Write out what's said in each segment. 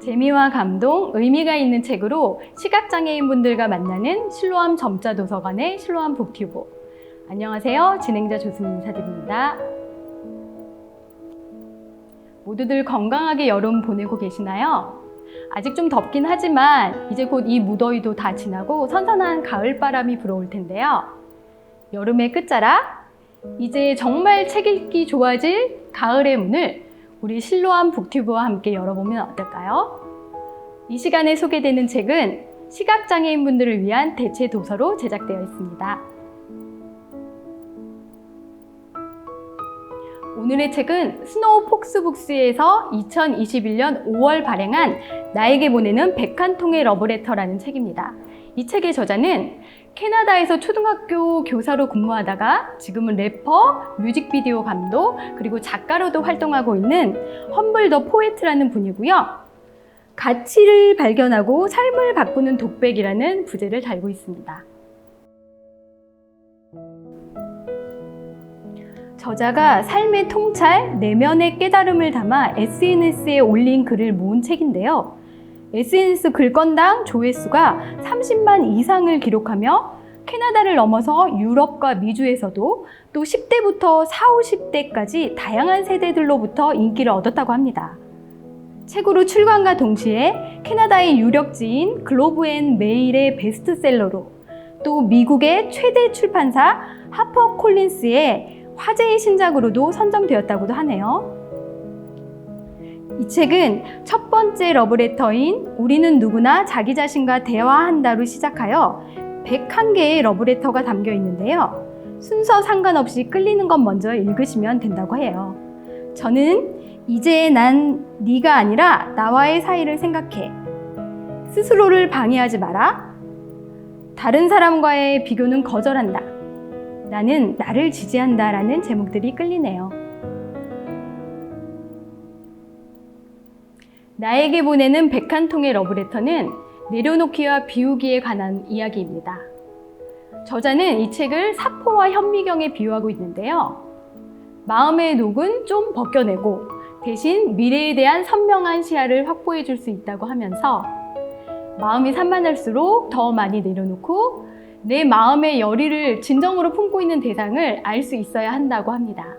재미와 감동, 의미가 있는 책으로 시각장애인분들과 만나는 실로암 점자 도서관의 실로암 북튜브. 안녕하세요. 진행자 조수미 인사드립니다. 모두들 건강하게 여름 보내고 계시나요? 아직 좀 덥긴 하지만 이제 곧 이 무더위도 다 지나고 선선한 가을바람이 불어올 텐데요. 여름의 끝자락, 이제 정말 책 읽기 좋아질 가을의 문을 우리 실로암 북튜브와 함께 열어보면 어떨까요? 이 시간에 소개되는 책은 시각장애인분들을 위한 대체 도서로 제작되어 있습니다. 오늘의 책은 스노우 폭스북스에서 2021년 5월 발행한 나에게 보내는 101통의 러브레터라는 책입니다. 이 책의 저자는 캐나다에서 초등학교 교사로 근무하다가 지금은 래퍼, 뮤직비디오 감독, 그리고 작가로도 활동하고 있는 험블 더 포에트라는 분이고요. 가치를 발견하고 삶을 바꾸는 독백이라는 부제를 달고 있습니다. 저자가 삶의 통찰, 내면의 깨달음을 담아 SNS에 올린 글을 모은 책인데요. SNS 글건당 조회수가 30만 이상을 기록하며 캐나다를 넘어서 유럽과 미주에서도 또 10대부터 40, 50대까지 다양한 세대들로부터 인기를 얻었다고 합니다. 책으로 출간과 동시에 캐나다의 유력지인 글로브 앤 메일의 베스트셀러로 또 미국의 최대 출판사 하퍼 콜린스의 화제의 신작으로도 선정되었다고도 하네요. 이 책은 첫 번째 러브레터인 우리는 누구나 자기 자신과 대화한다로 시작하여 101개의 러브레터가 담겨 있는데요. 순서 상관없이 끌리는 것 먼저 읽으시면 된다고 해요. 저는 이제 난 네가 아니라 나와의 사이를 생각해. 스스로를 방해하지 마라. 다른 사람과의 비교는 거절한다. 나는 나를 지지한다 라는 제목들이 끌리네요. 나에게 보내는 101통의 러브레터는 내려놓기와 비우기에 관한 이야기입니다. 저자는 이 책을 사포와 현미경에 비유하고 있는데요. 마음의 녹은 좀 벗겨내고 대신 미래에 대한 선명한 시야를 확보해 줄 수 있다고 하면서 마음이 산만할수록 더 많이 내려놓고 내 마음의 열의를 진정으로 품고 있는 대상을 알 수 있어야 한다고 합니다.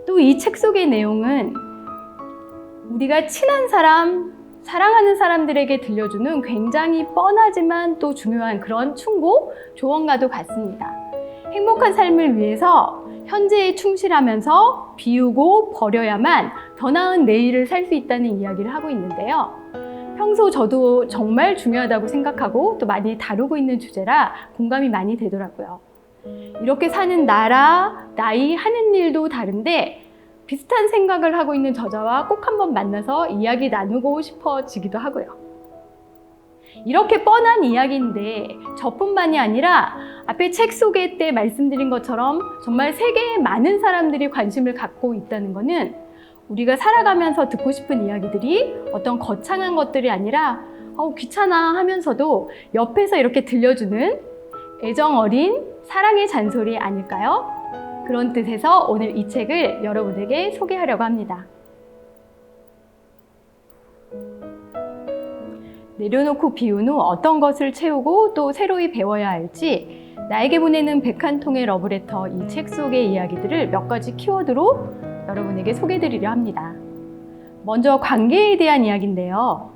또 이 책 속의 내용은 우리가 친한 사람, 사랑하는 사람들에게 들려주는 굉장히 뻔하지만 또 중요한 그런 충고, 조언과도 같습니다. 행복한 삶을 위해서 현재에 충실하면서 비우고 버려야만 더 나은 내일을 살 수 있다는 이야기를 하고 있는데요. 평소 저도 정말 중요하다고 생각하고 또 많이 다루고 있는 주제라 공감이 많이 되더라고요. 이렇게 사는 나라, 나이, 하는 일도 다른데 비슷한 생각을 하고 있는 저자와 꼭 한번 만나서 이야기 나누고 싶어지기도 하고요. 이렇게 뻔한 이야기인데 저뿐만이 아니라 앞에 책 소개 때 말씀드린 것처럼 정말 세계의 많은 사람들이 관심을 갖고 있다는 것은 우리가 살아가면서 듣고 싶은 이야기들이 어떤 거창한 것들이 아니라 귀찮아 하면서도 옆에서 이렇게 들려주는 애정 어린 사랑의 잔소리 아닐까요? 그런 뜻에서 오늘 이 책을 여러분에게 소개하려고 합니다. 내려놓고 비운 후 어떤 것을 채우고 또 새로이 배워야 할지 나에게 보내는 101통의 러브레터 이 책 속의 이야기들을 몇 가지 키워드로 여러분에게 소개해드리려 합니다. 먼저 관계에 대한 이야기인데요.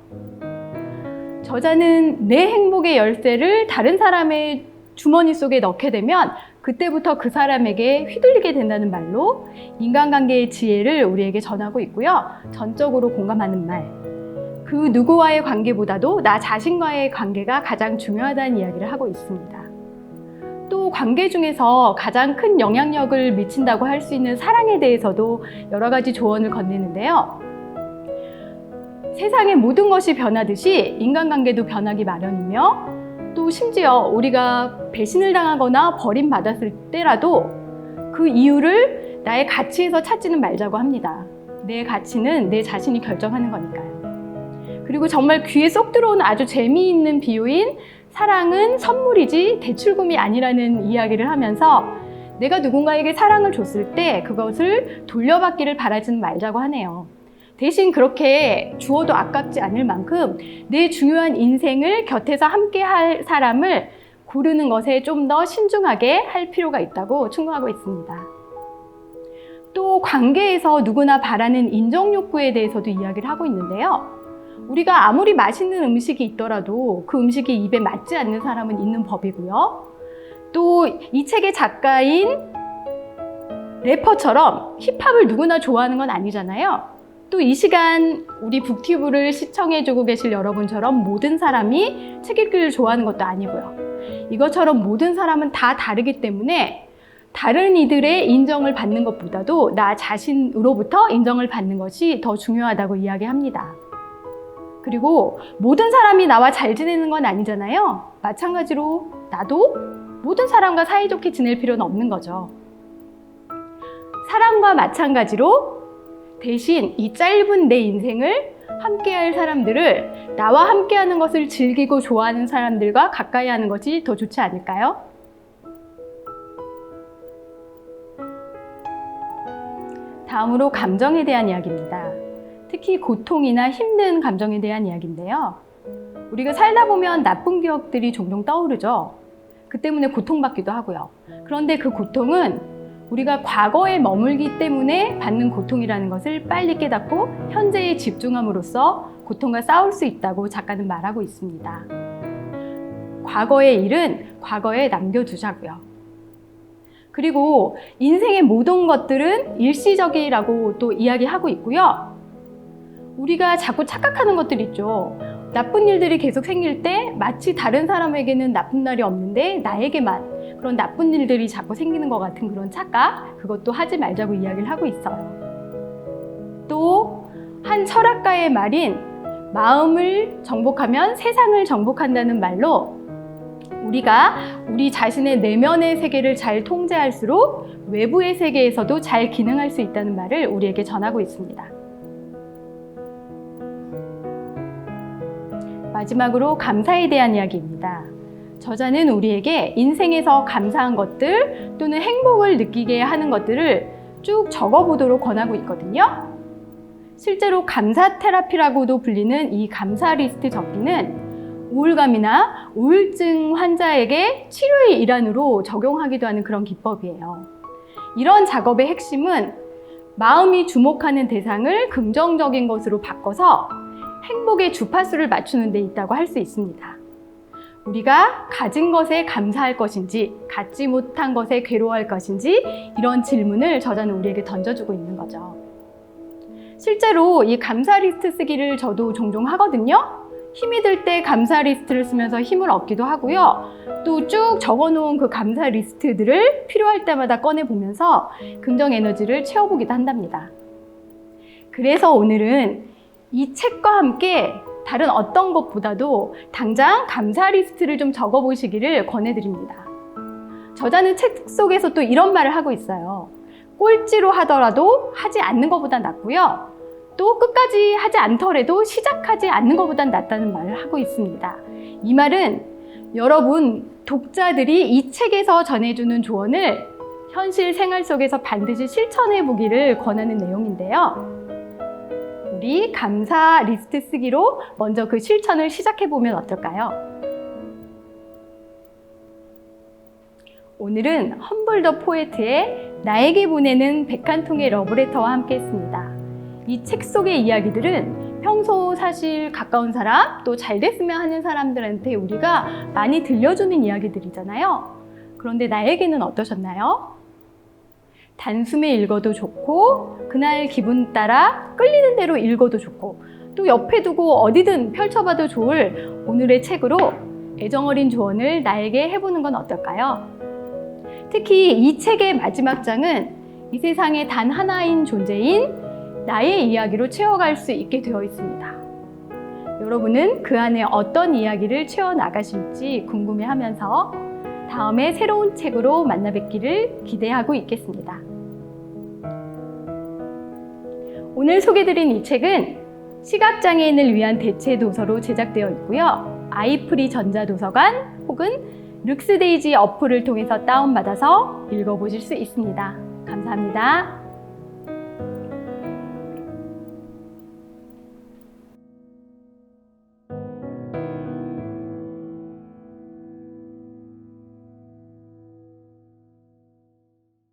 저자는 내 행복의 열쇠를 다른 사람의 주머니 속에 넣게 되면 그때부터 그 사람에게 휘둘리게 된다는 말로 인간관계의 지혜를 우리에게 전하고 있고요. 전적으로 공감하는 말. 그 누구와의 관계보다도 나 자신과의 관계가 가장 중요하다는 이야기를 하고 있습니다. 또 관계 중에서 가장 큰 영향력을 미친다고 할 수 있는 사랑에 대해서도 여러 가지 조언을 건네는데요. 세상의 모든 것이 변하듯이 인간관계도 변하기 마련이며 또 심지어 우리가 배신을 당하거나 버림받았을 때라도 그 이유를 나의 가치에서 찾지는 말자고 합니다. 내 가치는 내 자신이 결정하는 거니까요. 그리고 정말 귀에 쏙 들어오는 아주 재미있는 비유인 사랑은 선물이지 대출금이 아니라는 이야기를 하면서 내가 누군가에게 사랑을 줬을 때 그것을 돌려받기를 바라지는 말자고 하네요. 대신 그렇게 주어도 아깝지 않을 만큼 내 중요한 인생을 곁에서 함께 할 사람을 고르는 것에 좀 더 신중하게 할 필요가 있다고 충고하고 있습니다. 또 관계에서 누구나 바라는 인정 욕구에 대해서도 이야기를 하고 있는데요. 우리가 아무리 맛있는 음식이 있더라도 그 음식이 입에 맞지 않는 사람은 있는 법이고요. 또 이 책의 작가인 래퍼처럼 힙합을 누구나 좋아하는 건 아니잖아요. 또 이 시간 우리 북튜브를 시청해주고 계실 여러분처럼 모든 사람이 책 읽기를 좋아하는 것도 아니고요. 이것처럼 모든 사람은 다 다르기 때문에 다른 이들의 인정을 받는 것보다도 나 자신으로부터 인정을 받는 것이 더 중요하다고 이야기합니다. 그리고 모든 사람이 나와 잘 지내는 건 아니잖아요. 마찬가지로 나도 모든 사람과 사이좋게 지낼 필요는 없는 거죠. 사람과 마찬가지로 대신 이 짧은 내 인생을 함께할 사람들을 나와 함께하는 것을 즐기고 좋아하는 사람들과 가까이 하는 것이 더 좋지 않을까요? 다음으로 감정에 대한 이야기입니다. 특히 고통이나 힘든 감정에 대한 이야기인데요. 우리가 살다 보면 나쁜 기억들이 종종 떠오르죠. 그 때문에 고통받기도 하고요. 그런데 그 고통은 우리가 과거에 머물기 때문에 받는 고통이라는 것을 빨리 깨닫고 현재에 집중함으로써 고통과 싸울 수 있다고 작가는 말하고 있습니다. 과거의 일은 과거에 남겨두자고요. 그리고 인생의 모든 것들은 일시적이라고 또 이야기하고 있고요. 우리가 자꾸 착각하는 것들 있죠. 나쁜 일들이 계속 생길 때 마치 다른 사람에게는 나쁜 날이 없는데 나에게만 그런 나쁜 일들이 자꾸 생기는 것 같은 그런 착각, 그것도 하지 말자고 이야기를 하고 있어요. 또 한 철학가의 말인 마음을 정복하면 세상을 정복한다는 말로 우리가 우리 자신의 내면의 세계를 잘 통제할수록 외부의 세계에서도 잘 기능할 수 있다는 말을 우리에게 전하고 있습니다. 마지막으로 감사에 대한 이야기입니다. 저자는 우리에게 인생에서 감사한 것들 또는 행복을 느끼게 하는 것들을 쭉 적어보도록 권하고 있거든요. 실제로 감사 테라피라고도 불리는 이 감사 리스트 적기는 우울감이나 우울증 환자에게 치료의 일환으로 적용하기도 하는 그런 기법이에요. 이런 작업의 핵심은 마음이 주목하는 대상을 긍정적인 것으로 바꿔서 행복의 주파수를 맞추는 데 있다고 할 수 있습니다. 우리가 가진 것에 감사할 것인지, 갖지 못한 것에 괴로워할 것인지 이런 질문을 저자는 우리에게 던져주고 있는 거죠. 실제로 이 감사 리스트 쓰기를 저도 종종 하거든요. 힘이 들 때 감사 리스트를 쓰면서 힘을 얻기도 하고요. 또 쭉 적어놓은 그 감사 리스트들을 필요할 때마다 꺼내보면서 긍정 에너지를 채워보기도 한답니다. 그래서 오늘은 이 책과 함께 다른 어떤 것보다도 당장 감사 리스트를 좀 적어보시기를 권해드립니다. 저자는 책 속에서 또 이런 말을 하고 있어요. 꼴찌로 하더라도 하지 않는 것보다 낫고요. 또 끝까지 하지 않더라도 시작하지 않는 것보단 낫다는 말을 하고 있습니다. 이 말은 여러분 독자들이 이 책에서 전해주는 조언을 현실 생활 속에서 반드시 실천해 보기를 권하는 내용인데요. 우리 감사 리스트 쓰기로 먼저 그 실천을 시작해 보면 어떨까요? 오늘은 험블 더 포에트의 나에게 보내는 101통의 러브레터와 함께 했습니다. 이 책 속의 이야기들은 평소 사실 가까운 사람, 또 잘 됐으면 하는 사람들한테 우리가 많이 들려주는 이야기들이잖아요. 그런데 나에게는 어떠셨나요? 단숨에 읽어도 좋고, 그날 기분 따라 끌리는 대로 읽어도 좋고, 또 옆에 두고 어디든 펼쳐봐도 좋을 오늘의 책으로 애정어린 조언을 나에게 해보는 건 어떨까요? 특히 이 책의 마지막 장은 이 세상에 단 하나인 존재인 나의 이야기로 채워갈 수 있게 되어 있습니다. 여러분은 그 안에 어떤 이야기를 채워나가실지 궁금해하면서 다음에 새로운 책으로 만나 뵙기를 기대하고 있겠습니다. 오늘 소개드린 이 책은 시각장애인을 위한 대체 도서로 제작되어 있고요. 아이프리 전자도서관 혹은 룩스데이지 어플을 통해서 다운받아서 읽어보실 수 있습니다. 감사합니다.